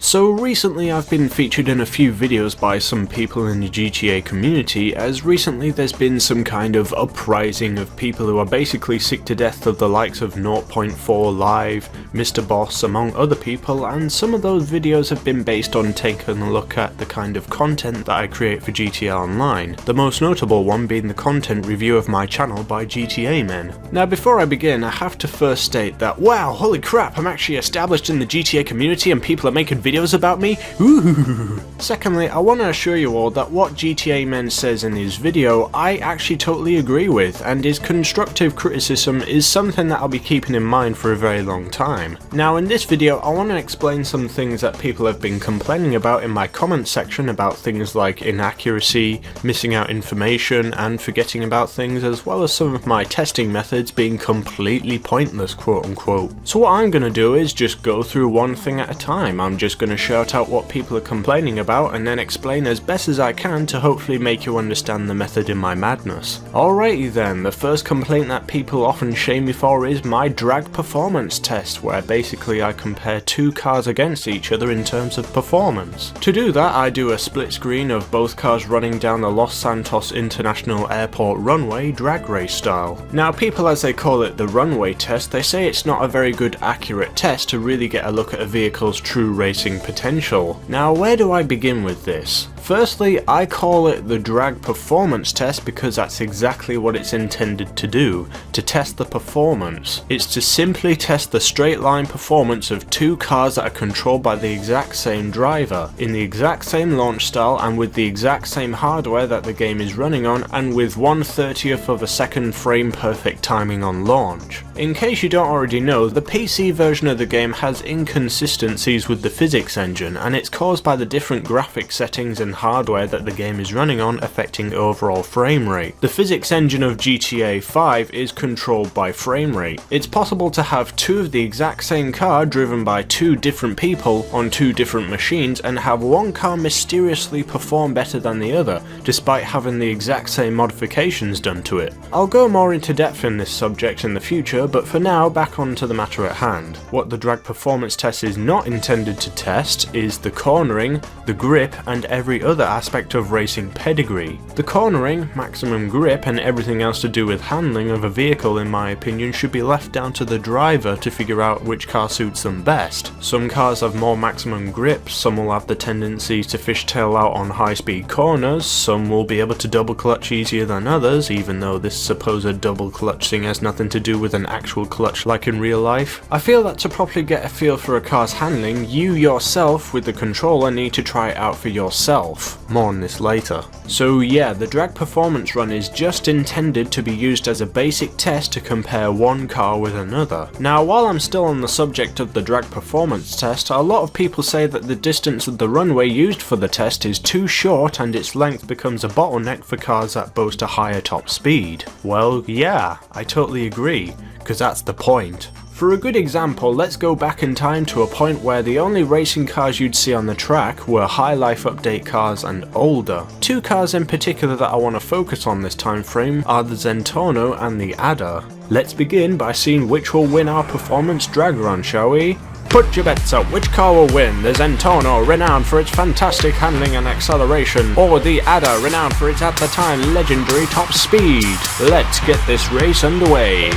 So recently I've been featured in a few videos by some people in the GTA community, as recently there's been some kind of uprising of people who are basically sick to death of the likes of 0.4 Live, Mr. Boss, among other people, and some of those videos have been based on taking a look at the kind of content that I create for GTA Online, the most notable one being the content review of my channel by GTA Men. Now before I begin, I have to first state that wow, holy crap, I'm actually established in the GTA community and people are making videos about me? Ooh. Secondly, I want to assure you all that what GTA Men says in his video, I actually totally agree with, and his constructive criticism is something that I'll be keeping in mind for a very long time. Now in this video, I want to explain some things that people have been complaining about in my comment section about things like inaccuracy, missing out information, and forgetting about things, as well as some of my testing methods being completely pointless, quote unquote. So what I'm going to do is just go through one thing at a time. I'm just going to shout out what people are complaining about and then explain as best as I can to hopefully make you understand the method in my madness. Alrighty then, the first complaint that people often shame me for is my drag performance test, where basically I compare two cars against each other in terms of performance. To do that, I do a split screen of both cars running down the Los Santos International Airport runway drag race style. Now people, as they call it the runway test, they say it's not a very good accurate test to really get a look at a vehicle's true racing potential. Now where do I begin with this? Firstly, I call it the drag performance test because that's exactly what it's intended to do, to test the performance. It's to simply test the straight line performance of two cars that are controlled by the exact same driver, in the exact same launch style and with the exact same hardware that the game is running on, and with 1/30th of a second frame perfect timing on launch. In case you don't already know, the PC version of the game has inconsistencies with the physics engine, and it's caused by the different graphic settings and hardware that the game is running on affecting overall frame rate. The physics engine of GTA 5 is controlled by frame rate. It's possible to have two of the exact same car driven by two different people on two different machines and have one car mysteriously perform better than the other, despite having the exact same modifications done to it. I'll go more into depth in this subject in the future, but for now, back on to the matter at hand. What the drag performance test is not intended to test is the cornering, the grip, and every other aspect of racing pedigree. The cornering, maximum grip, and everything else to do with handling of a vehicle, in my opinion, should be left down to the driver to figure out which car suits them best. Some cars have more maximum grip, some will have the tendency to fishtail out on high speed corners, some will be able to double clutch easier than others, even though this supposed double clutch thing has nothing to do with an actual clutch like in real life. I feel that to properly get a feel for a car's handling, you yourself with the controller need to try it out for yourself. More on this later. So yeah, the drag performance run is just intended to be used as a basic test to compare one car with another. Now while I'm still on the subject of the drag performance test, a lot of people say that the distance of the runway used for the test is too short and its length becomes a bottleneck for cars that boast a higher top speed. Well yeah, I totally agree, because that's the point. For a good example, let's go back in time to a point where the only racing cars you'd see on the track were high life update cars and older. Two cars in particular that I want to focus on this time frame are the Zentorno and the Adder. Let's begin by seeing which will win our performance drag run, shall we? Put your bets up, which car will win? The Zentorno, renowned for its fantastic handling and acceleration, or the Adder, renowned for its at the time legendary top speed? Let's get this race underway.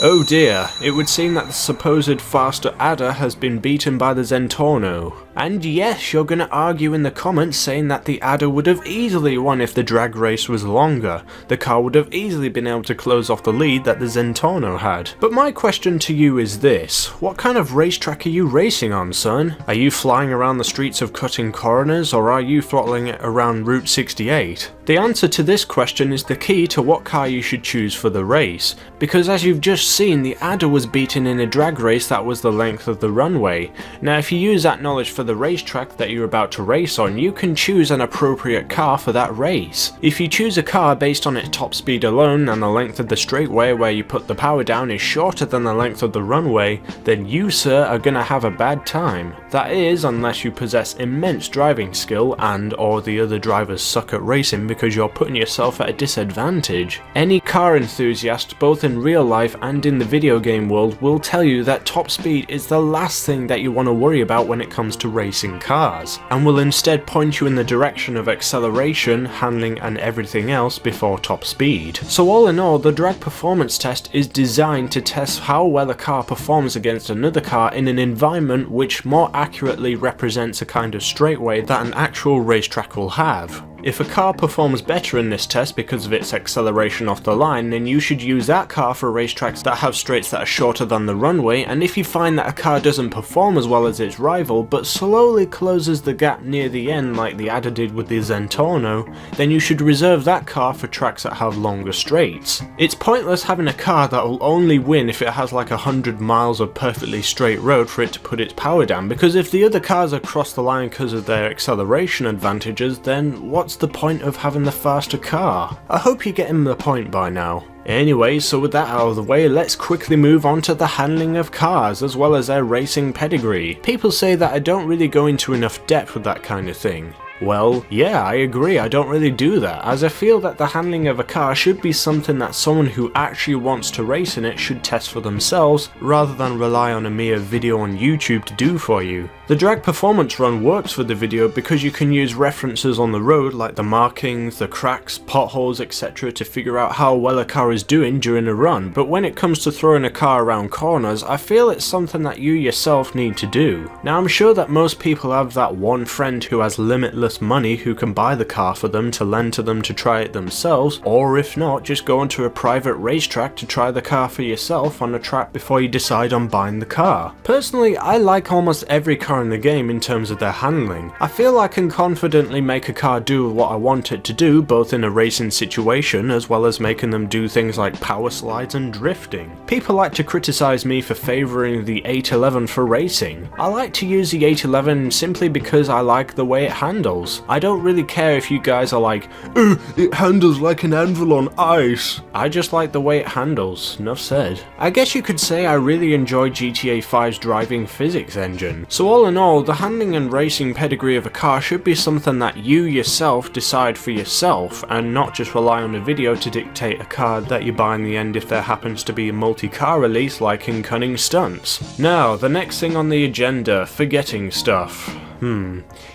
Oh dear, it would seem that the supposed faster Adder has been beaten by the Zentorno. And yes, you're gonna argue in the comments saying that the Adder would have easily won if the drag race was longer. The car would have easily been able to close off the lead that the Zentorno had. But my question to you is this: what kind of racetrack are you racing on, son? Are you flying around the streets of cutting corners, or are you throttling it around Route 68? The answer to this question is the key to what car you should choose for the race, because as you've just seen, the Adder was beaten in a drag race that was the length of the runway. Now if you use that knowledge for for the racetrack that you're about to race on, you can choose an appropriate car for that race. If you choose a car based on its top speed alone and the length of the straightaway where you put the power down is shorter than the length of the runway, then you, sir, are gonna have a bad time. That is, unless you possess immense driving skill and or the other drivers suck at racing because you're putting yourself at a disadvantage. Any car enthusiast, both in real life and in the video game world, will tell you that top speed is the last thing that you want to worry about when it comes to racing cars, and will instead point you in the direction of acceleration, handling and everything else before top speed. So all in all, the drag performance test is designed to test how well a car performs against another car in an environment which more accurately represents a kind of straightaway that an actual racetrack will have. If a car performs better in this test because of its acceleration off the line, then you should use that car for racetracks that have straights that are shorter than the runway, and if you find that a car doesn't perform as well as its rival but slowly closes the gap near the end like the Adder did with the Zentorno, then you should reserve that car for tracks that have longer straights. It's pointless having a car that will only win if it has like 100 miles of perfectly straight road for it to put its power down, because if the other cars across the line because of their acceleration advantages, then what's the point of having the faster car? I hope you're getting the point by now. Anyway, so with that out of the way, let's quickly move on to the handling of cars as well as their racing pedigree. People say that I don't really go into enough depth with that kind of thing. Well, yeah, I agree, I don't really do that, as I feel that the handling of a car should be something that someone who actually wants to race in it should test for themselves, rather than rely on a mere video on YouTube to do for you. The drag performance run works for the video because you can use references on the road like the markings, the cracks, potholes, etc. to figure out how well a car is doing during a run, but when it comes to throwing a car around corners, I feel it's something that you yourself need to do. Now I'm sure that most people have that one friend who has limitless money who can buy the car for them to lend to them to try it themselves, or if not, just go into a private racetrack to try the car for yourself on a track before you decide on buying the car. Personally, I like almost every car in the game in terms of their handling. I feel I can confidently make a car do what I want it to do, both in a racing situation as well as making them do things like power slides and drifting. People like to criticize me for favoring the 811 for racing. I like to use the 811 simply because I like the way it handles. I don't really care if you guys are like, it handles like an anvil on ice. I just like the way it handles, enough said. I guess you could say I really enjoy GTA 5's driving physics engine. So all in all, the handling and racing pedigree of a car should be something that you yourself decide for yourself, and not just rely on a video to dictate a car that you buy in the end if there happens to be a multi-car release like in Cunning Stunts. Now, the next thing on the agenda, forgetting stuff.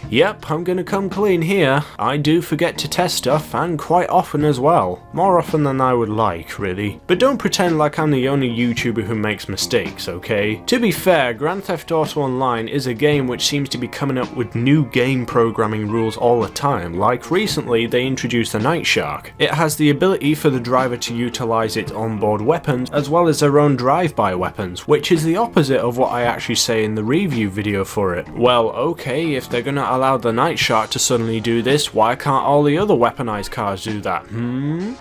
Yep, I'm gonna come clean here. I do forget to test stuff, and quite often as well. More often than I would like, really. But don't pretend like I'm the only YouTuber who makes mistakes, okay? To be fair, Grand Theft Auto Online is a game which seems to be coming up with new game programming rules all the time. Like recently, they introduced the Night Shark. It has the ability for the driver to utilize its onboard weapons as well as their own drive-by weapons, which is the opposite of what I actually say in the review video for it. Well, okay, if they're gonna allow the Night Shark to suddenly do this, why can't all the other weaponized cars do that?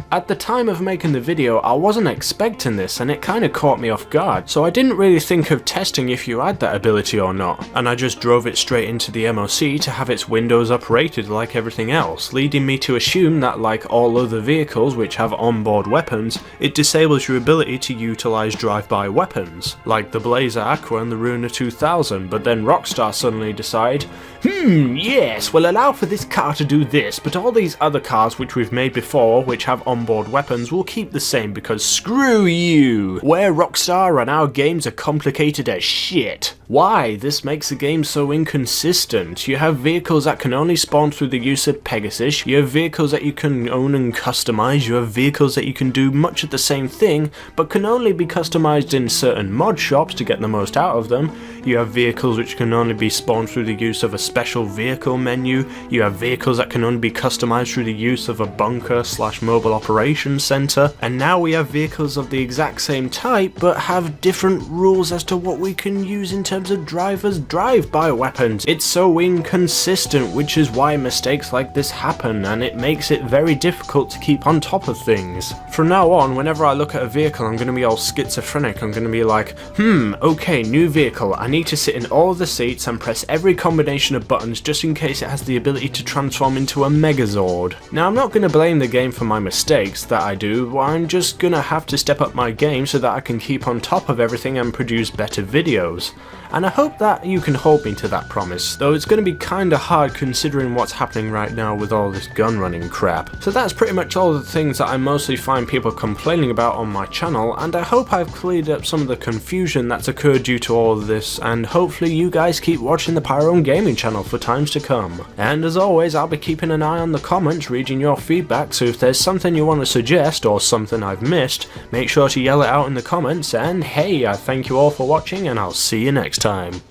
At the time of making the video, I wasn't expecting this and it kinda caught me off guard, so I didn't really think of testing if you had that ability or not, and I just drove it straight into the MOC to have its windows uprated like everything else, leading me to assume that like all other vehicles which have onboard weapons, it disables your ability to utilize drive-by weapons, like the Blazer Aqua and the Runa 2000, but then Rockstar suddenly decide, yes, we'll allow for this car to do this, but all these other cars which we've made before, which have onboard weapons, will keep the same because screw you! We're Rockstar and our games are complicated as shit. Why? This makes the game so inconsistent. You have vehicles that can only spawn through the use of Pegasus, you have vehicles that you can own and customize, you have vehicles that you can do much of the same thing, but can only be customized in certain mod shops to get the most out of them, you have vehicles which can only be spawned through the use of a special vehicle menu, you have vehicles that can only be customized through the use of a bunker/mobile operations center, and now we have vehicles of the exact same type but have different rules as to what we can use in terms terms of drivers' drive-by weapons. It's so inconsistent, which is why mistakes like this happen, and it makes it very difficult to keep on top of things. From now on, whenever I look at a vehicle, I'm going to be all schizophrenic. I'm going to be like, okay, new vehicle, I need to sit in all of the seats and press every combination of buttons just in case it has the ability to transform into a Megazord. Now, I'm not going to blame the game for my mistakes that I do, I'm just going to have to step up my game so that I can keep on top of everything and produce better videos. And I hope that you can hold me to that promise, though it's going to be kinda hard considering what's happening right now with all this gun running crap. So that's pretty much all the things that I mostly find people complaining about on my channel, and I hope I've cleared up some of the confusion that's occurred due to all of this, and hopefully you guys keep watching the Pyro Gaming channel for times to come. And as always, I'll be keeping an eye on the comments, reading your feedback, so if there's something you want to suggest or something I've missed, make sure to yell it out in the comments, and hey, I thank you all for watching and I'll see you next time.